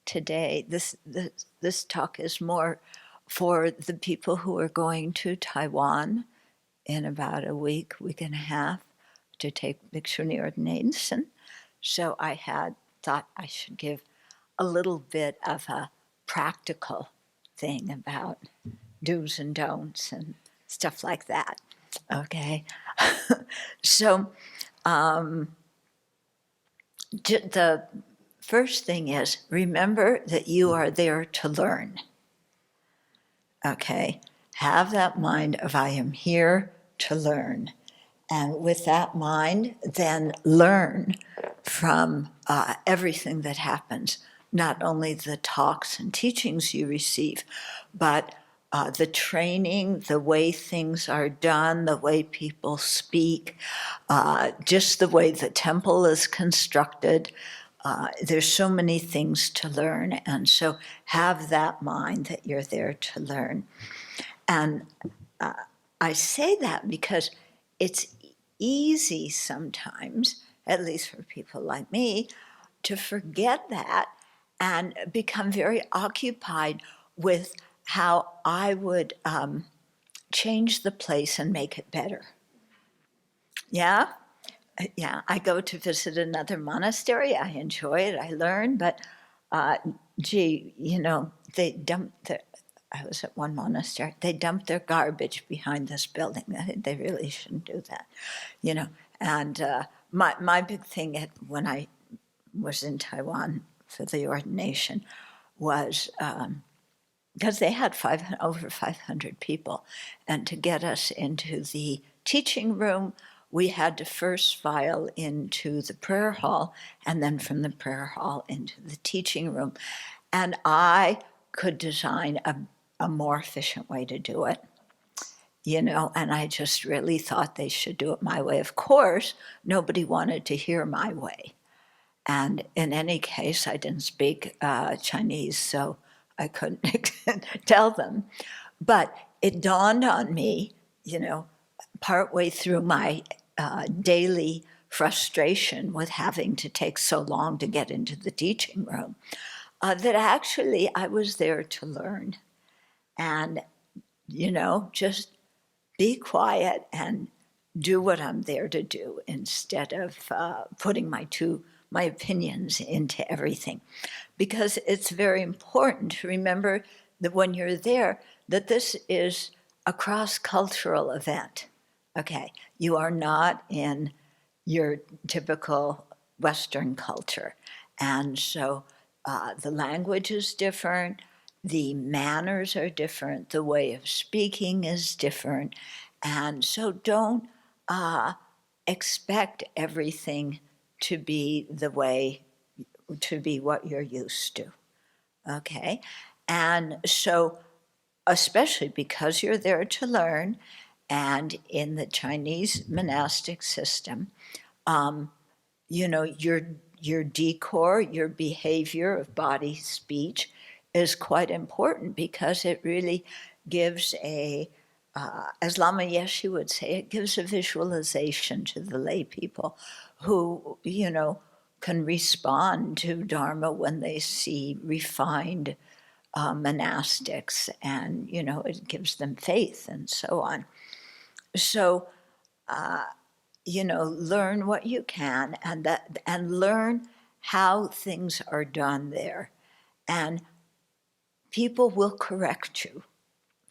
today. This talk is more for the people who are going to Taiwan in about a week and a half to take Bhikshuni ordination. So I had thought I should give a little bit of a practical thing about do's and don'ts and stuff like that. Okay. So the first thing is, remember that you are there to learn. Okay. Have that mind of I am here to learn. And with that mind, then learn from everything that happens, not only the talks and teachings you receive, but the training, the way things are done, the way people speak, just the way the temple is constructed. There's so many things to learn, and so have that mind that you're there to learn. And I say that because it's easy sometimes, at least for people like me, to forget that and become very occupied with how I would change the place and make it better. Yeah? Yeah, I go to visit another monastery. I enjoy it, I learn, but gee, you know, they dump their, I was at one monastery, they dumped their garbage behind this building. They really shouldn't do that, you know. And my big thing when I was in Taiwan for the ordination was, because they had over 500 people, and to get us into the teaching room, we had to first file into the prayer hall, and then from the prayer hall into the teaching room. And I could design a more efficient way to do it, you know, and I just really thought they should do it my way. Of course, nobody wanted to hear my way. And in any case, I didn't speak Chinese, so I couldn't tell them. But it dawned on me, you know, partway through my daily frustration with having to take so long to get into the teaching room, that actually I was there to learn. And, you know, just be quiet and do what I'm there to do instead of putting my opinions into everything. Because it's very important to remember that when you're there, that this is a cross-cultural event. Okay, you are not in your typical Western culture. And so the language is different, the manners are different, the way of speaking is different. And so don't expect everything to be what you're used to, okay? And so, especially because you're there to learn, and in the Chinese monastic system, you know, your decor, your behavior of body, speech is quite important because it really gives as Lama Yeshe would say, it gives a visualization to the lay people who, you know, can respond to Dharma when they see refined monastics, and, you know, it gives them faith and so on. So, you know, learn what you can, and learn how things are done there. And people will correct you.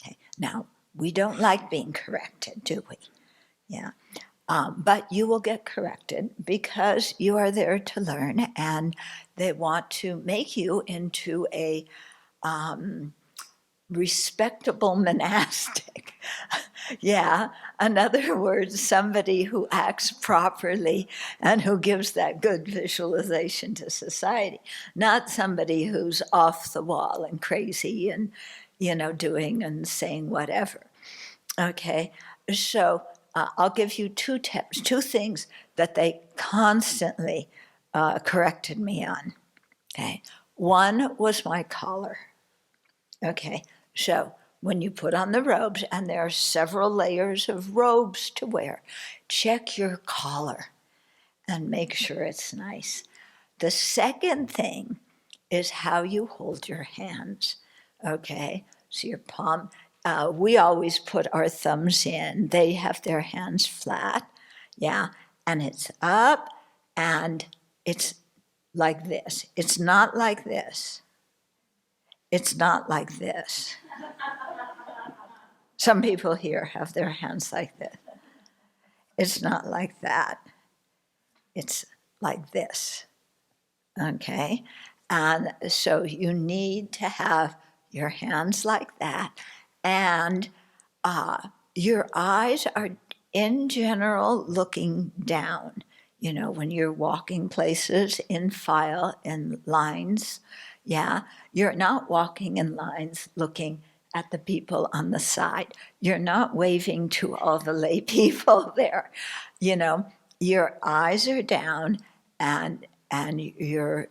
Okay. Now, we don't like being corrected, do we? Yeah. But you will get corrected because you are there to learn, and they want to make you into a respectable monastic. Yeah, in other words, somebody who acts properly and who gives that good visualization to society, not somebody who's off the wall and crazy and, you know, doing and saying whatever. Okay, so I'll give you two tips, two things that they constantly corrected me on. Okay, one was my collar. Okay, so when you put on the robes, and there are several layers of robes to wear, check your collar and make sure it's nice. The second thing is how you hold your hands, okay? So your palm, we always put our thumbs in. They have their hands flat, yeah? And it's up, and it's like this. It's not like this. It's not like this. Some people here have their hands like this. It's not like that. It's like this, okay? And so you need to have your hands like that, and your eyes are, in general, looking down. You know, when you're walking places in file, in lines, yeah, you're not walking in lines looking at the people on the side. You're not waving to all the lay people there. You know, your eyes are down, and you're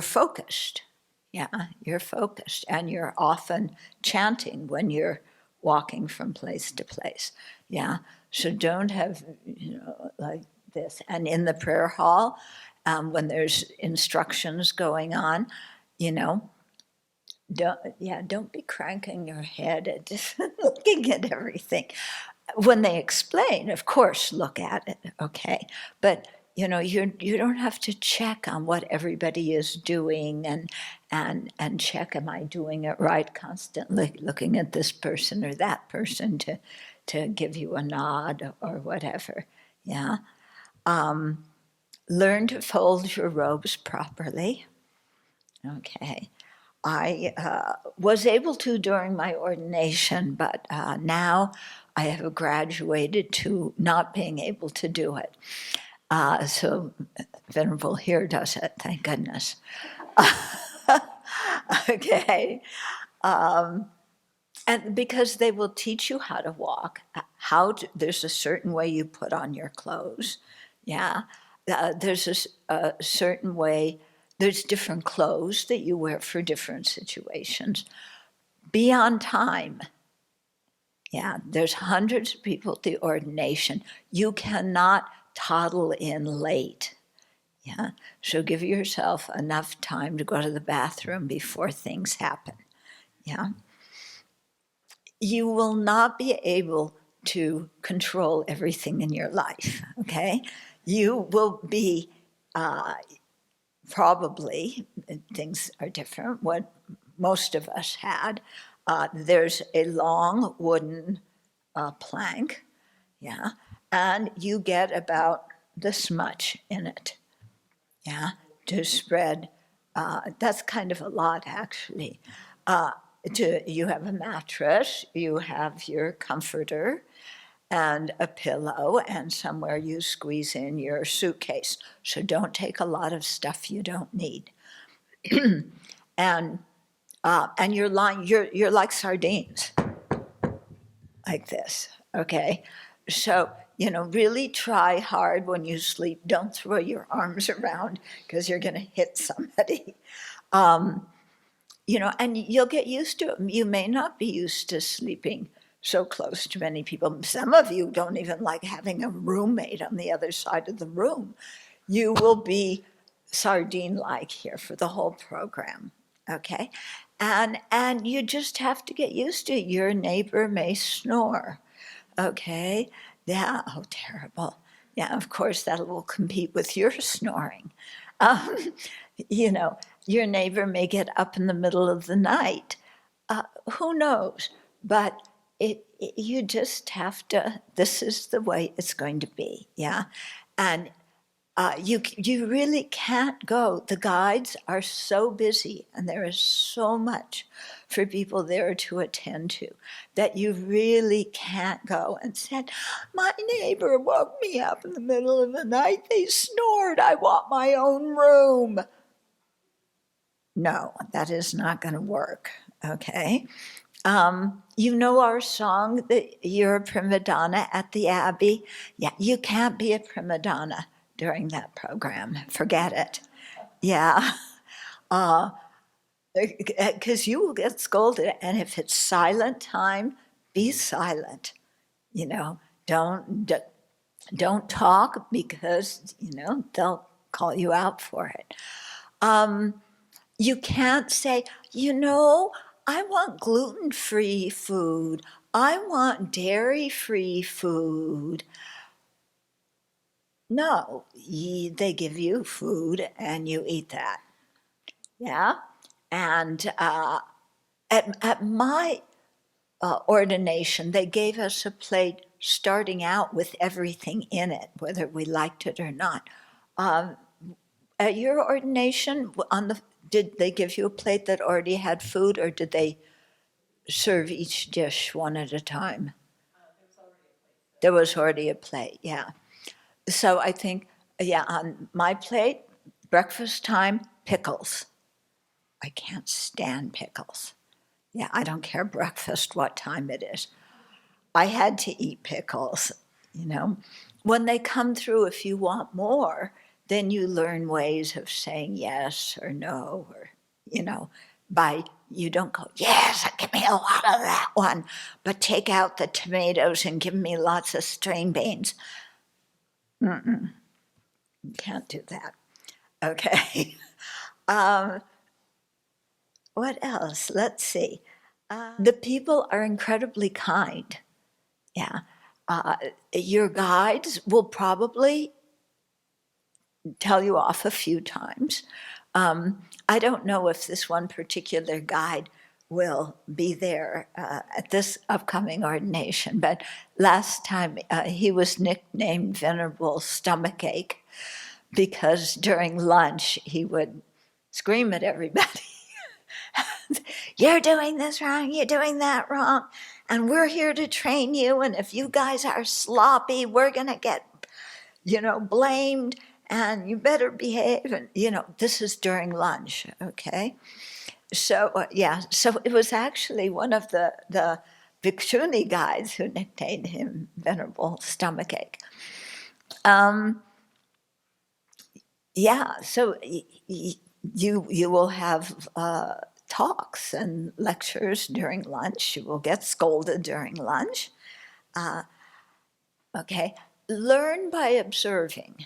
focused. Yeah, you're focused, and you're often chanting when you're walking from place to place. Yeah, so don't have, you know, like this. And in the prayer hall, when there's instructions going on, you know, don't be cranking your head at just looking at everything. When they explain, of course, look at it, okay? But you know, you don't have to check on what everybody is doing and check, am I doing it right, constantly looking at this person or that person to give you a nod or whatever, yeah? Learn to fold your robes properly, okay? I was able to during my ordination, but now I have graduated to not being able to do it. So Venerable here does it, thank goodness. Okay. And because they will teach you how to walk, there's a certain way you put on your clothes. Yeah. There's a certain way, there's different clothes that you wear for different situations. Be on time. Yeah, there's hundreds of people at the ordination. You cannot toddle in late. Yeah, so give yourself enough time to go to the bathroom before things happen. Yeah. You will not be able to control everything in your life, okay? You will be probably, things are different, what most of us had. There's a long wooden plank, yeah, and you get about this much in it, yeah, to spread. That's kind of a lot, actually. You have a mattress, you have your comforter, and a pillow, and somewhere you squeeze in your suitcase. So don't take a lot of stuff you don't need. And you're lying, you're like sardines, like this, okay? So, you know, really try hard when you sleep. Don't throw your arms around because you're going to hit somebody. You know, and you'll get used to it. You may not be used to sleeping so close to many people. Some of you don't even like having a roommate on the other side of the room. You will be sardine-like here for the whole program, okay? And you just have to get used to it. Your neighbor may snore, okay? Yeah, oh, terrible. Yeah, of course, that will compete with your snoring. You know, your neighbor may get up in the middle of the night. Who knows? But you just have to, this is the way it's going to be, yeah? And you really can't go. The guides are so busy, and there is so much for people there to attend to, that you really can't go and say, my neighbor woke me up in the middle of the night, they snored, I want my own room. No, that is not going to work, okay? You know our song, that you're a prima donna at the Abbey? Yeah, you can't be a prima donna during that program. Forget it. Yeah. Because you will get scolded. And if it's silent time, be silent. You know, don't talk, because, you know, they'll call you out for it. You can't say, you know, I want gluten-free food. I want dairy-free food. No, they give you food and you eat that. Yeah. And at my ordination, they gave us a plate starting out with everything in it, whether we liked it or not. At your ordination, did they give you a plate that already had food, or did they serve each dish one at a time? There was already a plate, yeah. So I think, yeah, on my plate, breakfast time, pickles. I can't stand pickles. Yeah, I don't care breakfast, what time it is. I had to eat pickles, you know. When they come through, if you want more, then you learn ways of saying yes or no, or, you know, you don't go, yes, give me a lot of that one, but take out the tomatoes and give me lots of string beans. You can't do that. Okay. What else? Let's see. The people are incredibly kind. Yeah. Your guides will probably tell you off a few times. I don't know if this one particular guide will be there at this upcoming ordination, but last time he was nicknamed Venerable Stomachache because during lunch he would scream at everybody. You're doing this wrong, you're doing that wrong, and we're here to train you, and if you guys are sloppy, we're gonna get, blamed, and you better behave, and, this is during lunch, okay? So, so it was actually one of the Bhikshuni guides who nicknamed him Venerable Stomachache. So you will have talks and lectures during lunch. You will get scolded during lunch. Okay, learn by observing.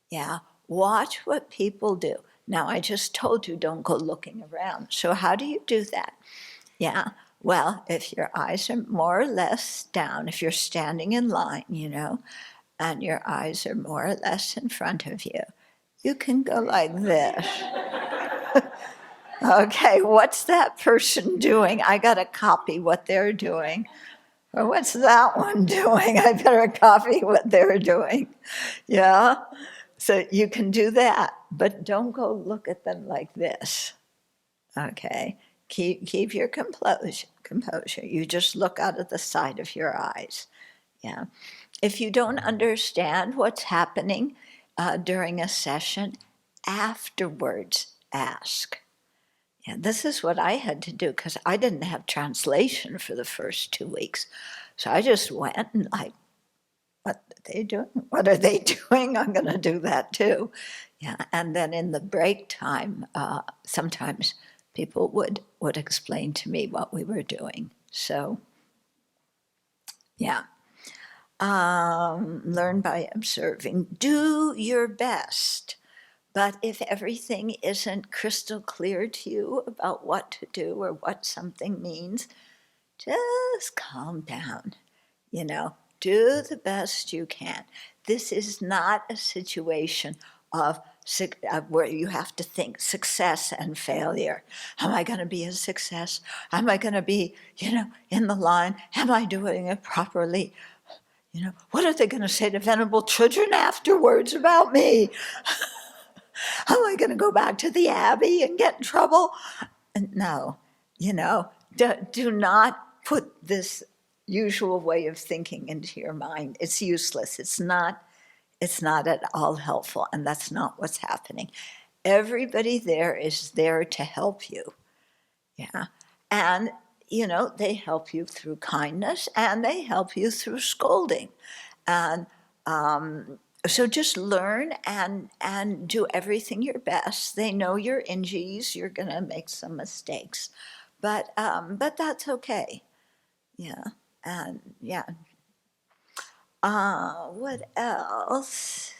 Yeah, watch what people do. Now, I just told you don't go looking around. So how do you do that? Yeah, well, if your eyes are more or less down, if you're standing in line, and your eyes are more or less in front of you, you can go like this. Okay, what's that person doing? I got to copy what they're doing. Or what's that one doing? I better copy what they're doing. Yeah? So you can do that, but don't go look at them like this. Okay? Keep your composure. You just look out of the side of your eyes. Yeah. If you don't understand what's happening during a session, afterwards ask. Yeah, this is what I had to do because I didn't have translation for the first 2 weeks. So I just went and what are they doing? What are they doing? I'm going to do that too. Yeah, and then in the break time, sometimes people would explain to me what we were doing. So, yeah. Learn by observing. Do your best. But if everything isn't crystal clear to you about what to do or what something means, just calm down. Do the best you can. This is not a situation of where you have to think success and failure. Am I going to be a success? Am I going to be, in the line? Am I doing it properly? What are they going to say to venerable children afterwards about me? Am I going to go back to the Abbey and get in trouble? No, do not put this usual way of thinking into your mind. It's useless. It's not at all helpful, and that's not what's happening. Everybody there is there to help you. Yeah. And, they help you through kindness and they help you through scolding. And so just learn and do everything your best. They know you're NGs, you're going to make some mistakes. But that's okay. Yeah. And yeah. What else?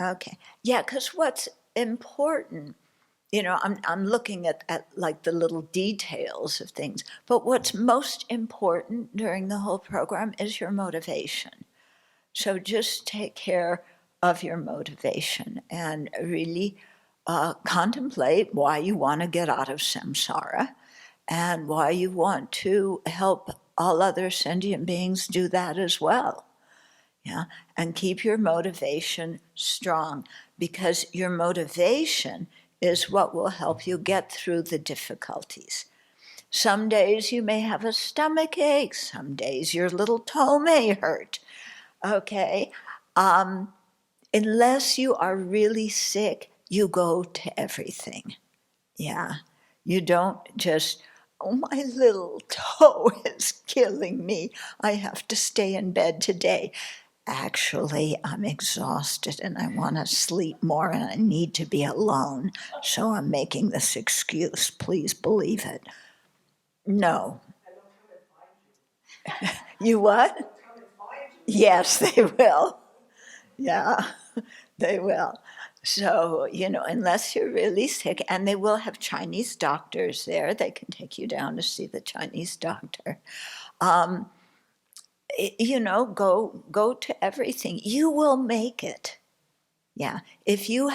Okay. Yeah, because what's important, I'm looking at like the little details of things, but what's most important during the whole program is your motivation. So just take care of your motivation and really contemplate why you want to get out of samsara and why you want to help all other sentient beings do that as well. Yeah, and keep your motivation strong, because your motivation is what will help you get through the difficulties. Some days you may have a stomach ache, some days your little toe may hurt, okay? Unless you are really sick, you go to everything. Yeah, you don't just, oh, my little toe is killing me, I have to stay in bed today. Actually, I'm exhausted and I want to sleep more and I need to be alone, so I'm making this excuse. Please believe it. No. You what? Yes, they will. Yeah, they will. So, unless you're really sick, and they will have Chinese doctors there, they can take you down to see the Chinese doctor. Um, go to everything. You will make it. Yeah, if you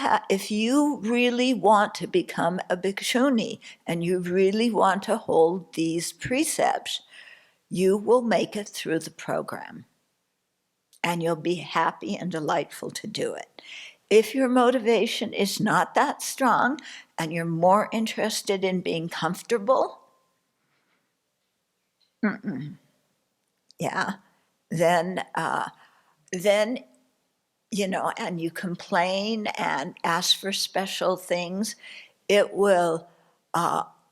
really want to become a bhikshuni and you really want to hold these precepts, you will make it through the program, and you'll be happy and delightful to do it. If your motivation is not that strong and you're more interested in being comfortable, yeah, then and you complain and ask for special things, it will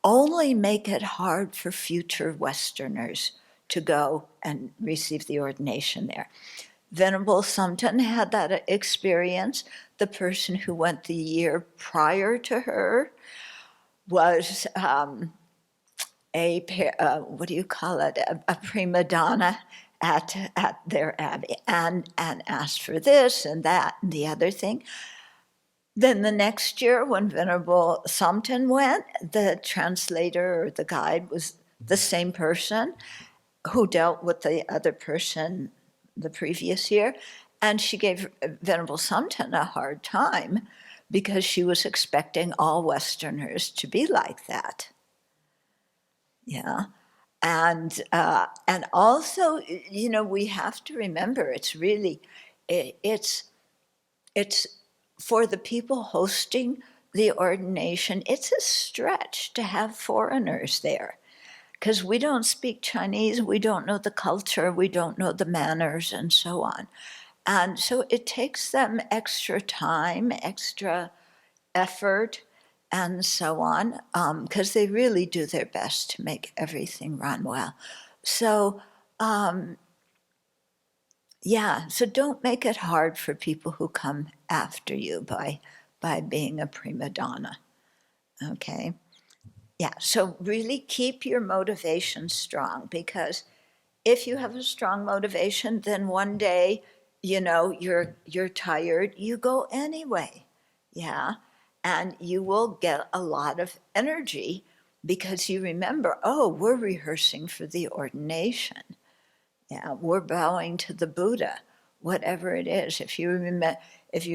only make it hard for future Westerners to go and receive the ordination there. Venerable Sumton had that experience. The person who went the year prior to her was what do you call it, a prima donna at their abbey, and asked for this and that and the other thing. Then the next year, when Venerable Sumton went, the translator or the guide was the same person who dealt with the other person the previous year, and she gave Venerable Sumton a hard time because she was expecting all Westerners to be like that. Yeah. And also, we have to remember, it's really, it's for the people hosting the ordination, it's a stretch to have foreigners there, because we don't speak Chinese, we don't know the culture, we don't know the manners, and so on. And so it takes them extra time, extra effort, and so on, because they really do their best to make everything run well. So, so don't make it hard for people who come after you by being a prima donna, okay? Yeah, so really keep your motivation strong, because if you have a strong motivation, then one day, you're tired, you go anyway, yeah? And you will get a lot of energy because you remember, oh, we're rehearsing for the ordination. Yeah, we're bowing to the Buddha, whatever it is. If you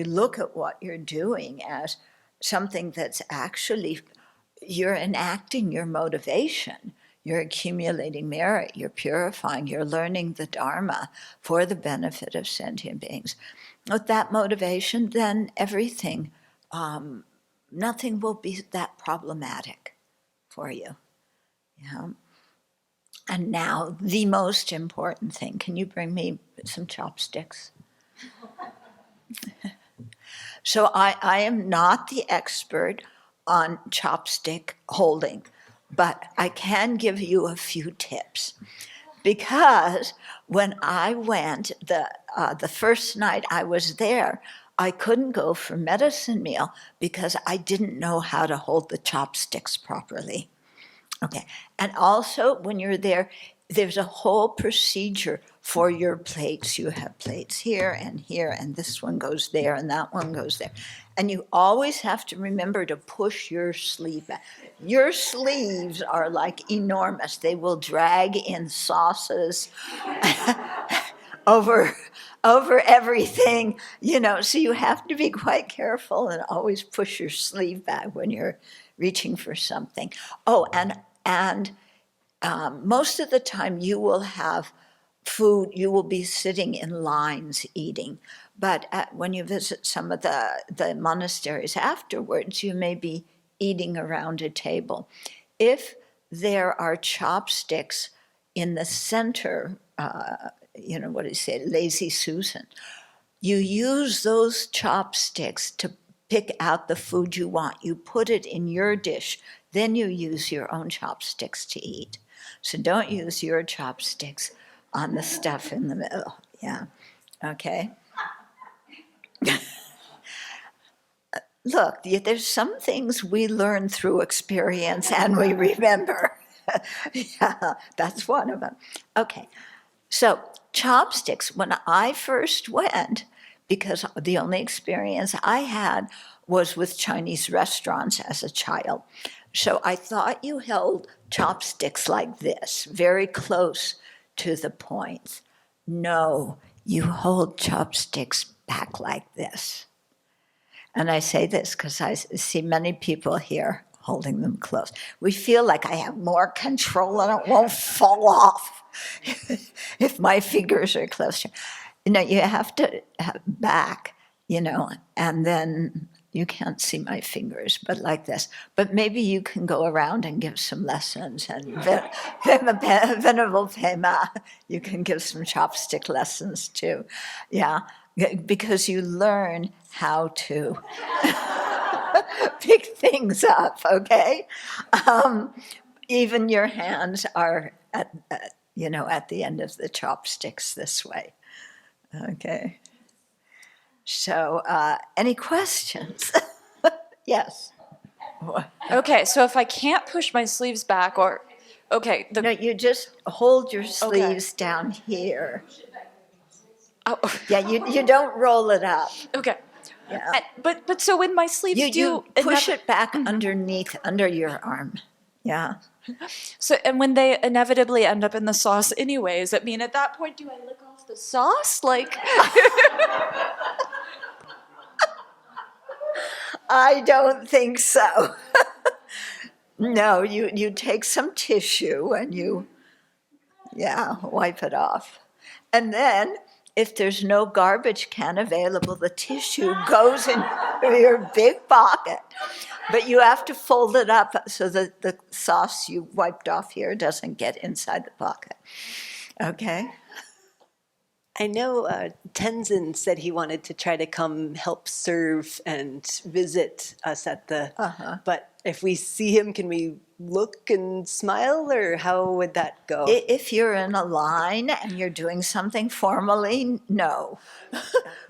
look at what you're doing as something that's actually, you're enacting your motivation, you're accumulating merit, you're purifying, you're learning the Dharma for the benefit of sentient beings. With that motivation, then everything, nothing will be that problematic for you. Yeah. And now, the most important thing. Can you bring me some chopsticks? So I am not the expert on chopstick holding, but I can give you a few tips. Because when I went, the first night I was there, I couldn't go for medicine meal because I didn't know how to hold the chopsticks properly. Okay, and also when you're there, there's a whole procedure for your plates. You have plates here, and this one goes there, and that one goes there. And you always have to remember to push your sleeve back. Your sleeves are like enormous. They will drag in sauces over everything, so you have to be quite careful and always push your sleeve back when you're reaching for something. Oh, and most of the time you will have food, you will be sitting in lines eating. But when you visit some of the monasteries afterwards, you may be eating around a table. If there are chopsticks in the center, what do you say, lazy Susan, you use those chopsticks to pick out the food you want. You put it in your dish, then you use your own chopsticks to eat. So don't use your chopsticks on the stuff in the middle. Yeah, okay. Look, there's some things we learn through experience and we remember. Yeah, that's one of them. Okay, so chopsticks, when I first went, because the only experience I had was with Chinese restaurants as a child. So I thought you held chopsticks like this, very close to the points. No, you hold chopsticks back like this. And I say this because I see many people here holding them close. We feel like I have more control and it won't fall off if my fingers are closer. You have to have back, and then you can't see my fingers, but like this. But maybe you can go around and give some lessons. And Venerable Pema, you can give some chopstick lessons too. Yeah, because you learn how to pick things up, okay? Even your hands are at the end of the chopsticks this way. Okay. So, any questions? Yes. Okay, so if I can't push my sleeves back, okay. No, you just hold your sleeves down here. Oh. Yeah, you don't roll it up. Okay. Yeah. But so when my sleeves You push it back underneath, under your arm. Yeah. So, and when they inevitably end up in the sauce anyways, I mean, at that point, do I lick off the sauce? Like... I don't think so. No, you take some tissue and you, wipe it off. And then, if there's no garbage can available, the tissue goes in your big pocket. But you have to fold it up so that the sauce you wiped off here doesn't get inside the pocket. Okay? I know Tenzin said he wanted to try to come help serve and visit us at the, but if we see him, can we look and smile, or how would that go? If you're in a line and you're doing something formally, no.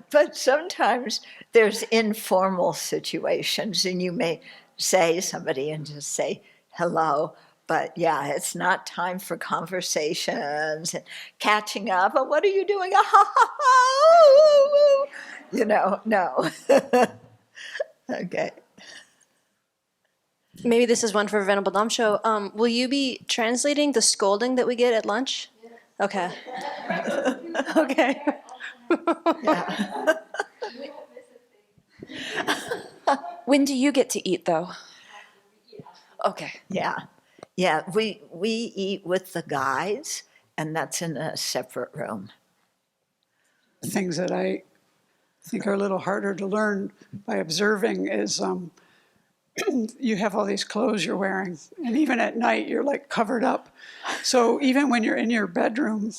But sometimes there's informal situations, and you may say somebody and just say hello. But it's not time for conversations and catching up. Oh, what are you doing? No. Okay. Maybe this is one for Venerable Damsho. Will you be translating the scolding that we get at lunch? Okay. Okay. Yeah. When do you get to eat, though? Okay. Yeah, we eat with the guides, and that's in a separate room. Things that I think are a little harder to learn by observing is you have all these clothes you're wearing, and even at night you're like covered up. So even when you're in your bedroom,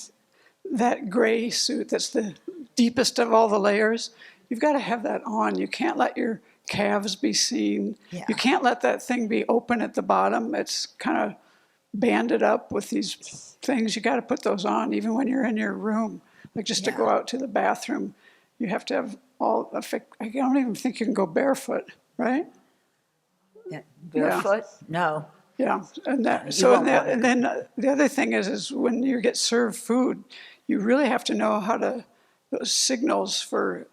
that gray suit that's the deepest of all the layers, you've got to have that on. You can't let your calves be seen. Yeah. You can't let that thing be open at the bottom. It's kind of banded up with these things. You got to put those on even when you're in your room. Like just to go out to the bathroom, you have to have I don't even think you can go barefoot, right? Yeah. Barefoot? No. Yeah, and that, You so, won't wanna and then the other thing is when you get served food, you really have to know how to, those signals for,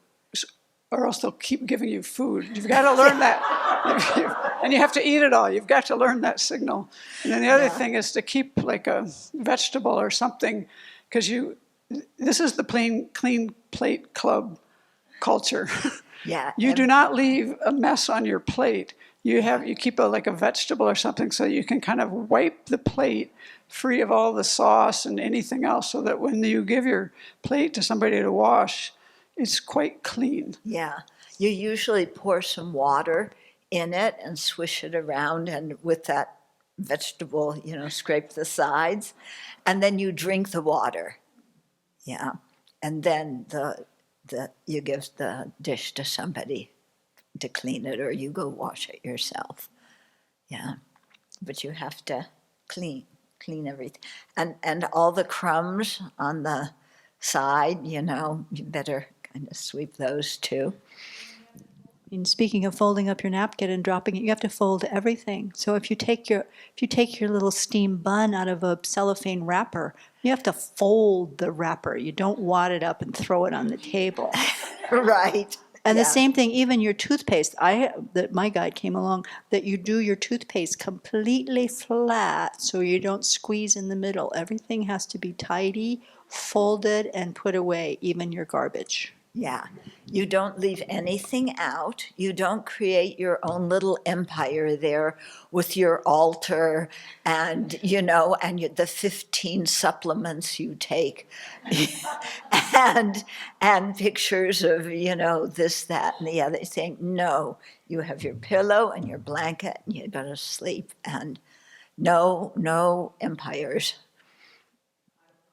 or else they'll keep giving you food. You've got to learn that. And you have to eat it all. You've got to learn that signal. And then the other Yeah. thing is to keep like a vegetable or something, because this is the clean plate club culture. Yeah. You do not leave a mess on your plate. You keep like a vegetable or something so you can kind of wipe the plate free of all the sauce and anything else, so that when you give your plate to somebody to wash, it's quite clean. Yeah, you usually pour some water in it and swish it around, and with that vegetable, scrape the sides, and then you drink the water. Yeah, and then you give the dish to somebody to clean it, or you go wash it yourself. Yeah, but you have to clean everything, and all the crumbs on the side, you better kind of sweep those too. And speaking of folding up your napkin and dropping it, you have to fold everything. So if you take your little steamed bun out of a cellophane wrapper, you have to fold the wrapper. You don't wad it up and throw it on the table. Right. And Yeah. the same thing, even your toothpaste. My guide came along that you do your toothpaste completely flat so you don't squeeze in the middle. Everything has to be tidy, folded, and put away, even your garbage. Yeah. You don't leave anything out. You don't create your own little empire there with your altar and, the 15 supplements you take and pictures of, this, that, and the other thing. No, you have your pillow and your blanket and you go to sleep, and no empires.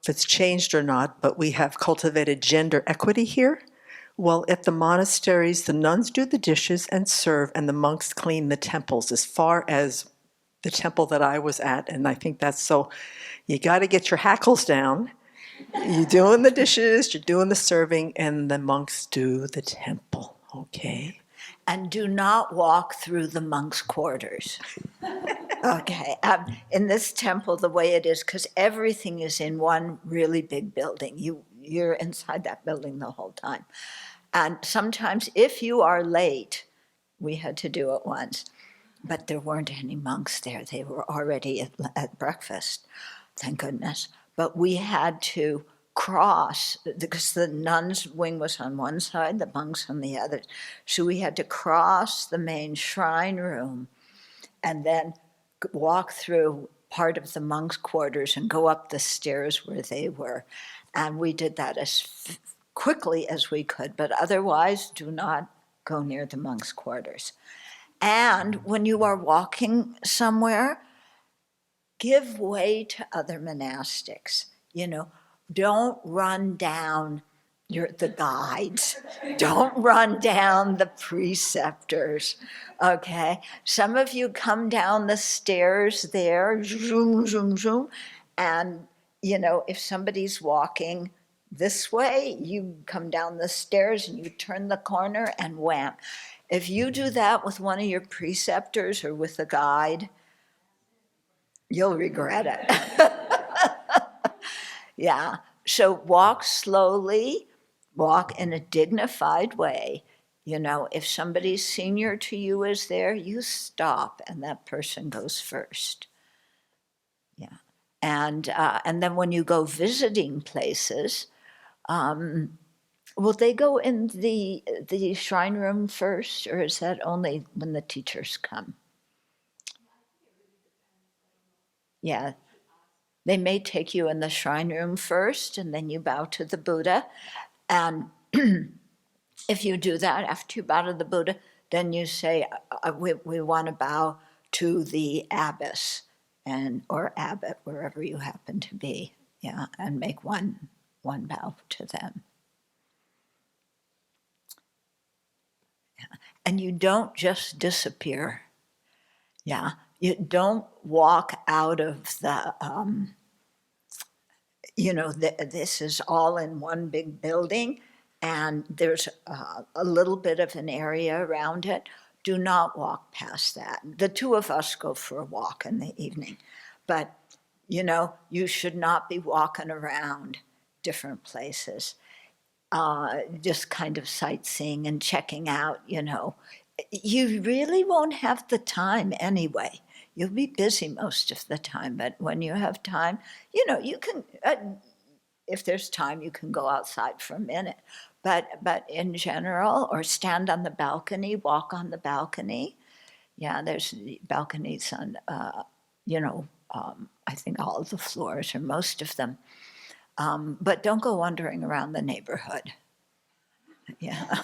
If it's changed or not, but we have cultivated gender equity here. Well, at the monasteries, the nuns do the dishes and serve, and the monks clean the temples, as far as the temple that I was at. And I think that's so, you got to get your hackles down. You're doing the dishes, you're doing the serving, and the monks do the temple, okay? And do not walk through the monks' quarters. Okay, in this temple, the way it is, because everything is in one really big building. You're inside that building the whole time. And sometimes if you are late, we had to do it once, but there weren't any monks there. They were already at breakfast, thank goodness. But we had to cross, because the nuns' wing was on one side, the monks on the other. So we had to cross the main shrine room and then walk through part of the monks' quarters and go up the stairs where they were. And we did that as quickly as we could, but otherwise do not go near the monks' quarters. And when you are walking somewhere, give way to other monastics. Don't run down the guides. Don't run down the preceptors, okay? Some of you come down the stairs there, zoom, zoom, zoom, and, if somebody's walking this way, you come down the stairs and you turn the corner and wham. If you do that with one of your preceptors or with a guide, you'll regret it. Yeah, so walk slowly, walk in a dignified way. If somebody senior to you is there, you stop and that person goes first. Yeah, and then when you go visiting places, will they go in the shrine room first, or is that only when the teachers come? Yeah, they may take you in the shrine room first, and then you bow to the Buddha. And if you do that, after you bow to the Buddha, then you say, we want to bow to the abbess or abbot, wherever you happen to be, yeah, and make one bow to them. Yeah. And you don't just disappear. Yeah, you don't walk out of the, this is all in one big building, and there's a little bit of an area around it. do not walk past that. The two of us go for a walk in the evening, but you should not be walking around different places, just kind of sightseeing and checking out, You really won't have the time anyway. You'll be busy most of the time, but when you have time, you can, if there's time, you can go outside for a minute. But in general, or stand on the balcony, walk on the balcony. Yeah, there's balconies on, I think all of the floors or most of them. But don't go wandering around the neighborhood. Yeah.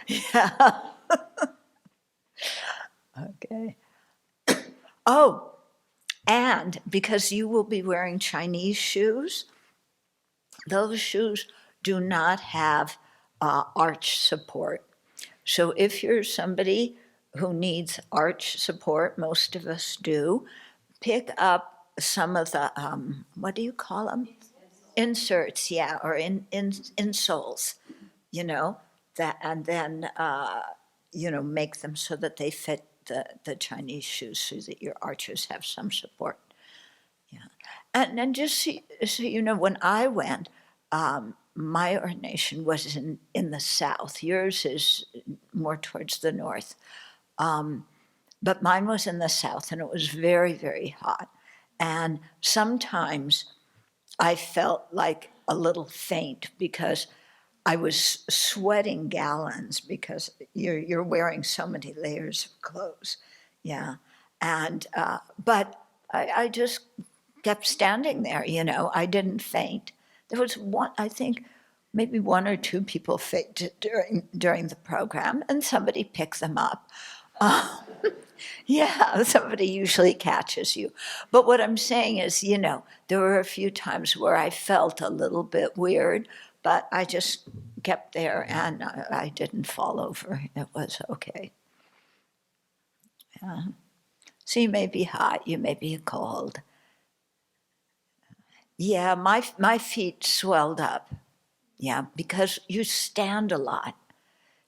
Yeah. Okay. Oh, and because you will be wearing Chinese shoes, those shoes do not have arch support. So if you're somebody who needs arch support, most of us do, pick up some of the, what do you call them? Inserts, yeah, or insoles, that, and then, make them so that they fit the Chinese shoes so that your arches have some support. Yeah. And just so you know, when I went, my ordination was in the south. Yours is more towards the north. But mine was in the south, and it was very, very hot. And sometimes I felt like a little faint because I was sweating gallons because you're wearing so many layers of clothes. Yeah. And, but I just kept standing there, I didn't faint. There was one, I think, maybe one or two people fainted during the program, and somebody picked them up. Yeah, somebody usually catches you. But what I'm saying is, there were a few times where I felt a little bit weird, but I just kept there and I didn't fall over. It was okay. Yeah. So you may be hot, you may be cold. Yeah, my feet swelled up. Yeah, because you stand a lot.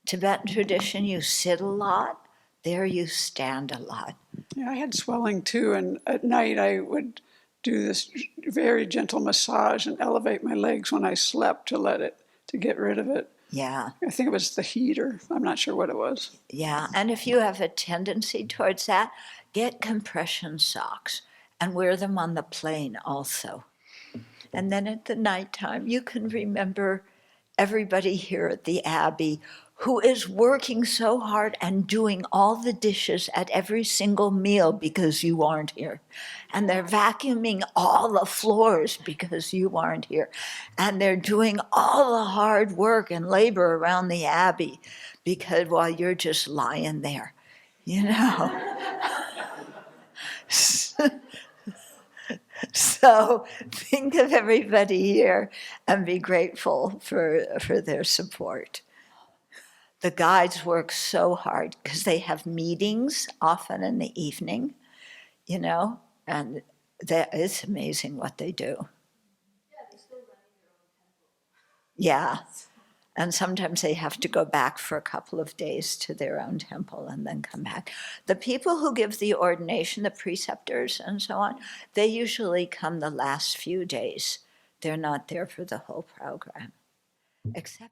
Tibetan tradition, you sit a lot. There you stand a lot. Yeah, I had swelling too, and at night I would do this very gentle massage and elevate my legs when I slept to get rid of it. Yeah. I think it was the heat, or I'm not sure what it was. Yeah, and if you have a tendency towards that, get compression socks and wear them on the plane also. And then at the nighttime, you can remember everybody here at the Abbey who is working so hard and doing all the dishes at every single meal because you aren't here. And they're vacuuming all the floors because you aren't here. And they're doing all the hard work and labor around the Abbey because while you're just lying there, So think of everybody here and be grateful for their support. The guides work so hard because they have meetings often in the evening, and it's amazing what they do. Yeah, they're still running their own temple. Yeah, and sometimes they have to go back for a couple of days to their own temple and then come back. The people who give the ordination, the preceptors and so on, they usually come the last few days. They're not there for the whole program, except